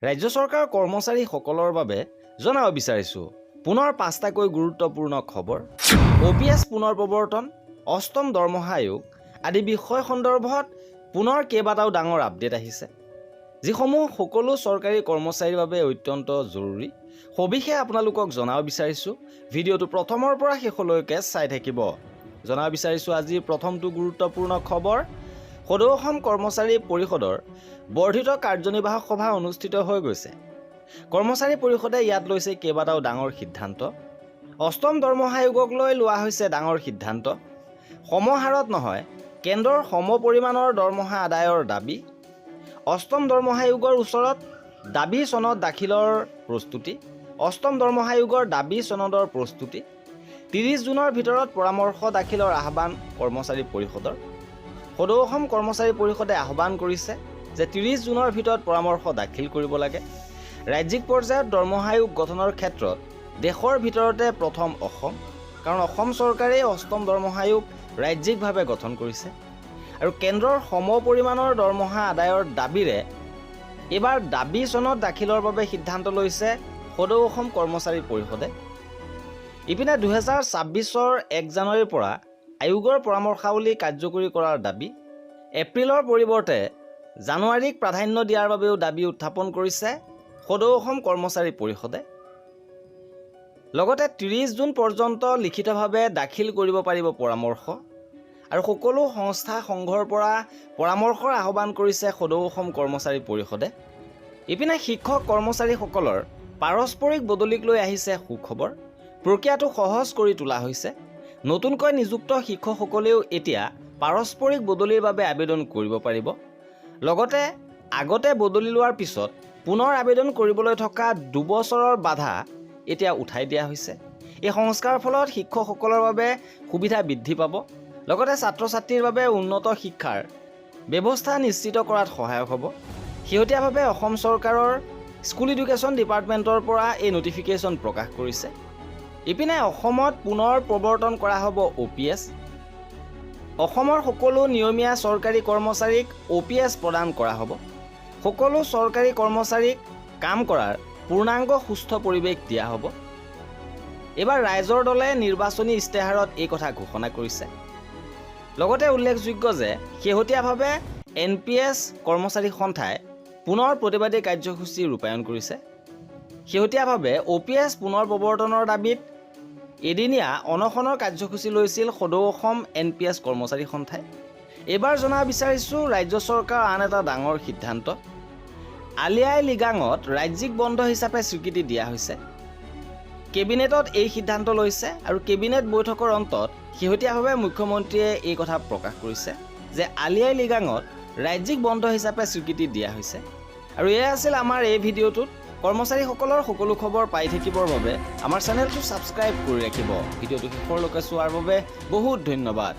ৰাজ্য চৰকাৰৰ কৰ্মচাৰীসকলৰ বাবে জনাব বিচাৰিছোঁ পুনৰ 5টাকৈ গুৰুত্বপূৰ্ণ খবৰ। OPS পুনৰ প্ৰৱৰ্তন, অষ্টম দৰমহা আয়োগ আদি বিষয় সন্দৰ্ভত পুনৰ কেইবাটাও ডাঙৰ আপডেট আহিছে, যিসমূহ সকলো চৰকাৰী কৰ্মচাৰীৰ বাবে অত্যন্ত জৰুৰী। সবিশেষ আপোনালোকক জনাব বিচাৰিছোঁ। ভিডিঅ'টো প্ৰথমৰ পৰা শেষলৈকে চাই থাকিব। জনাব বিচাৰিছোঁ আজিৰ প্ৰথমটো গুৰুত্বপূৰ্ণ খবৰ। সদৌ অসম কৰ্মচাৰী পৰিষদৰ বৰ্ধিত কাৰ্যনিৰ্বাহক সভা অনুষ্ঠিত হৈ গৈছে। কৰ্মচাৰী পৰিষদে ইয়াত লৈছে কেইবাটাও ডাঙৰ সিদ্ধান্ত। অষ্টম দৰমহা আয়োগক লৈ লোৱা হৈছে ডাঙৰ সিদ্ধান্ত। সমহাৰত নহয়, কেন্দ্ৰৰ সম পৰিমাণৰ দৰমহা আদায়ৰ দাবী। অষ্টম দৰমহা আয়োগৰ ওচৰত দাবী চনদ দাখিলৰ প্ৰস্তুতি। অষ্টম দৰমহা আয়োগৰ দাবী চনদৰ প্ৰস্তুতি। 30 জুনৰ ভিতৰত পৰামৰ্শ দাখিলৰ আহ্বান কৰ্মচাৰী পৰিষদৰ। সদৌ অসম কৰ্মচাৰী পৰিষদে আহ্বান কৰিছে যে 30 জুনৰ ভিতৰত পৰামৰ্শ দাখিল কৰিব লাগে। ৰাজ্যিক পৰ্যায়ত দৰমহা আয়োগ গঠনৰ ক্ষেত্ৰত দেশৰ ভিতৰতে প্ৰথম অসম, কাৰণ অসম চৰকাৰে অষ্টম দৰমহা আয়োগ ৰাজ্যিকভাৱে গঠন কৰিছে। আৰু কেন্দ্ৰৰ সম পৰিমাণৰ দৰমহা আদায়ৰ দাবীৰে এইবাৰ দাবী চনদ দাখিলৰ বাবে সিদ্ধান্ত লৈছে সদৌ অসম কৰ্মচাৰী পৰিষদে। ইপিনে 2026 1 জানুৱাৰীৰ পৰা আয়োগৰ পৰামৰ্শাৱলী কাৰ্যকৰী কৰাৰ দাবী। এপ্ৰিলৰ পৰিৱৰ্তে জানুৱাৰীক প্ৰাধান্য দিয়াৰ বাবেও দাবী উত্থাপন কৰিছে সদৌ অসম কৰ্মচাৰী পৰিষদে। লগতে 30 জুন পৰ্যন্ত লিখিতভাৱে দাখিল কৰিব পাৰিব পৰামৰ্শ। আৰু সকলো সংস্থা সংঘৰ পৰা পৰামৰ্শৰ আহ্বান কৰিছে সদৌ অসম কৰ্মচাৰী পৰিষদে। ইপিনে শিক্ষক কৰ্মচাৰীসকলৰ পাৰস্পৰিক বদলিক লৈ আহিছে সুখবৰ। প্ৰক্ৰিয়াটো সহজ কৰি তোলা হৈছে। নতুনকৈ নিযুক্ত শিক্ষকসকলেও এতিয়া পাৰস্পৰিক বদলিৰ বাবে আবেদন কৰিব পাৰিব। লগতে আগতে বদলি লোৱাৰ পিছত পুনৰ আবেদন কৰিবলৈ থকা 2 বছৰৰ বাধা এতিয়া উঠাই দিয়া হৈছে। এই সংস্কাৰৰ ফলত শিক্ষকসকলৰ বাবে সুবিধা বৃদ্ধি পাব। লগতে ছাত্ৰ ছাত্ৰীৰ বাবে উন্নত শিক্ষাৰ ব্যৱস্থা নিশ্চিত কৰাত সহায়ক হ'ব। শেহতীয়াভাৱে অসম চৰকাৰৰ স্কুল এডুকেশ্যন ডিপাৰ্টমেণ্টৰ পৰা এই নটিফিকেশ্যন প্ৰকাশ কৰিছে। ইপিনে অসমত পুনৰ প্ৰৱৰ্তন কৰা হ'ব OPS। অসমৰ সকলো নিয়মীয়া চৰকাৰী কৰ্মচাৰীক OPS প্ৰদান কৰা হ'ব। সকলো চৰকাৰী কৰ্মচাৰীক কাম কৰাৰ পূৰ্ণাংগ সুস্থ পৰিৱেশ দিয়া হ'ব। এইবাৰ ৰাইজৰ দলে নিৰ্বাচনী ইস্তেহাৰত এই কথা ঘোষণা কৰিছে। লগতে উল্লেখযোগ্য যে শেহতীয়াভাৱে NPS কৰ্মচাৰী সন্থাই পুনৰ প্ৰতিবাদী কাৰ্যসূচী ৰূপায়ণ কৰিছে। শেহতীয়াভাৱে OPS পুনৰ প্ৰৱৰ্তনৰ দাবীত এদিনীয়া অনশনৰ কাৰ্যসূচী লৈছিল সদৌ অসম NPS কৰ্মচাৰী সন্থাই। এইবাৰ জনাব বিচাৰিছোঁ ৰাজ্য চৰকাৰৰ আন এটা ডাঙৰ সিদ্ধান্ত। আলি আই লৃগাঙত ৰাজ্যিক বন্ধ হিচাপে স্বীকৃতি দিয়া হৈছে। কেবিনেটত এই সিদ্ধান্ত লৈছে আৰু কেবিনেট বৈঠকৰ অন্তত শেহতীয়াভাৱে মুখ্যমন্ত্ৰীয়ে এই কথা প্ৰকাশ কৰিছে যে আলি আই লৃগাঙত ৰাজ্যিক বন্ধ হিচাপে স্বীকৃতি দিয়া হৈছে। আৰু এয়া আছিল আমাৰ এই ভিডিঅ'টোত। কৰ্মচাৰীসকলৰ সকলো খবৰ পাই থাকিবৰ বাবে আমাৰ চেনেলটো ছাবস্ক্ৰাইব কৰি ৰাখিব। ভিডিঅ'টো শেষলৈকে চোৱাৰ বাবে বহুত ধন্যবাদ।